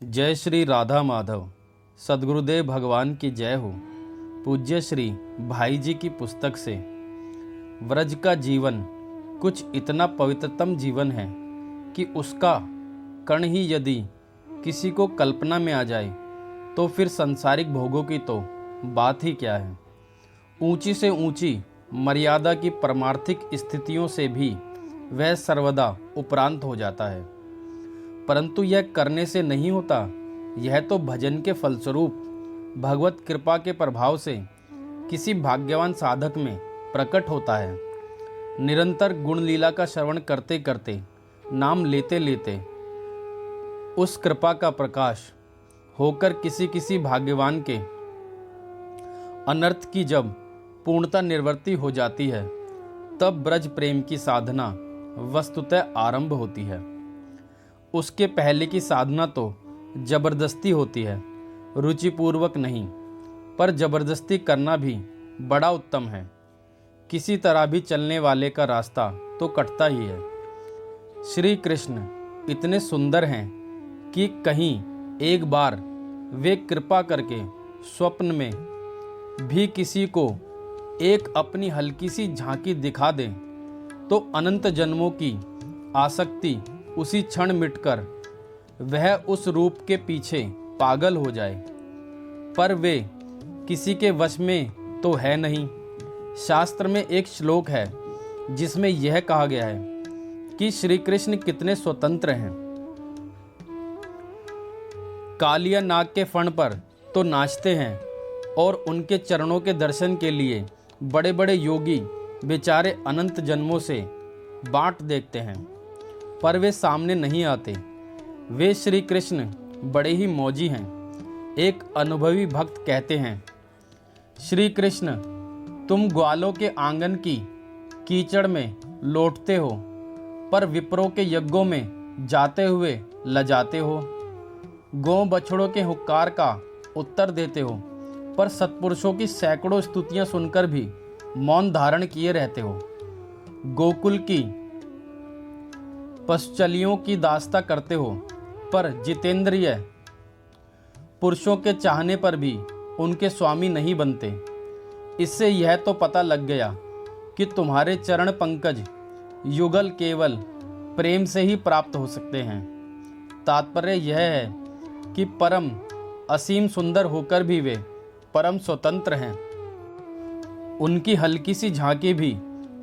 जय श्री राधा माधव। सद्गुरुदेव भगवान की जय हो। पूज्य श्री भाई जी की पुस्तक से। व्रज का जीवन कुछ इतना पवित्रतम जीवन है कि उसका कण ही यदि किसी को कल्पना में आ जाए तो फिर सांसारिक भोगों की तो बात ही क्या है। ऊंची से ऊंची मर्यादा की परमार्थिक स्थितियों से भी वह सर्वदा उपरांत हो जाता है। परंतु यह करने से नहीं होता, यह तो भजन के फलस्वरूप भगवत कृपा के प्रभाव से किसी भाग्यवान साधक में प्रकट होता है। निरंतर गुण लीला का श्रवण करते करते, नाम लेते लेते उस कृपा का प्रकाश होकर किसी किसी भाग्यवान के अनर्थ की जब पूर्णता निवृत्ति हो जाती है, तब ब्रज प्रेम की साधना वस्तुतः आरंभ होती है। उसके पहले की साधना तो जबरदस्ती होती है, रुचिपूर्वक नहीं, पर जबरदस्ती करना भी बड़ा उत्तम है। किसी तरह भी चलने वाले का रास्ता तो कटता ही है। श्री कृष्ण इतने सुंदर हैं कि कहीं एक बार वे कृपा करके स्वप्न में भी किसी को एक अपनी हल्की सी झांकी दिखा दें तो अनंत जन्मों की आसक्ति उसी क्षण मिटकर वह उस रूप के पीछे पागल हो जाए। पर वे किसी के वश में तो है नहीं। शास्त्र में एक श्लोक है जिसमें यह कहा गया है कि श्री कृष्ण कितने स्वतंत्र हैं। कालिया नाग के फण पर तो नाचते हैं और उनके चरणों के दर्शन के लिए बड़े बड़े योगी बेचारे अनंत जन्मों से बाट देखते हैं, पर वे सामने नहीं आते। वे श्री कृष्ण बड़े ही मौजी हैं। एक अनुभवी भक्त कहते हैं, श्री कृष्ण तुम ग्वालों के आंगन की कीचड़ में लौटते हो, पर विप्रों के यज्ञों में जाते हुए लजाते हो। गौ बछड़ों के हुक्कार का उत्तर देते हो, पर सत्पुरुषों की सैकड़ों स्तुतियां सुनकर भी मौन धारण किए रहते हो। गोकुल की पशुचलियों की दास्ता करते हो, पर जितेंद्रिय पुरुषों के चाहने पर भी उनके स्वामी नहीं बनते। इससे यह तो पता लग गया कि तुम्हारे चरण पंकज युगल केवल प्रेम से ही प्राप्त हो सकते हैं। तात्पर्य यह है कि परम असीम सुंदर होकर भी वे परम स्वतंत्र हैं। उनकी हल्की सी झांकी भी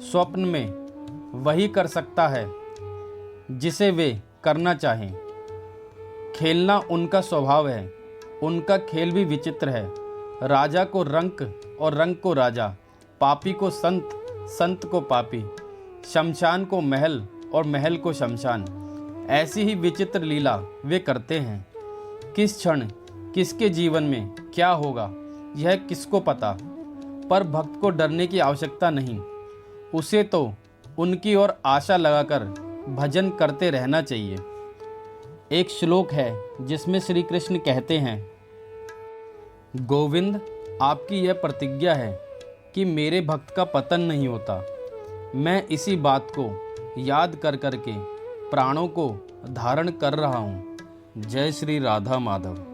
स्वप्न में वही कर सकता है जिसे वे करना चाहें। खेलना उनका स्वभाव है। उनका खेल भी विचित्र है। राजा को रंक और रंक को राजा, पापी को संत, संत को पापी, शमशान को महल और महल को शमशान। ऐसी ही विचित्र लीला वे करते हैं। किस क्षण किसके जीवन में क्या होगा यह किसको पता, पर भक्त को डरने की आवश्यकता नहीं। उसे तो उनकी ओर आशा लगाकर भजन करते रहना चाहिए। एक श्लोक है जिसमें श्री कृष्ण कहते हैं, गोविंद आपकी यह प्रतिज्ञा है कि मेरे भक्त का पतन नहीं होता। मैं इसी बात को याद कर करके प्राणों को धारण कर रहा हूँ। जय श्री राधा माधव।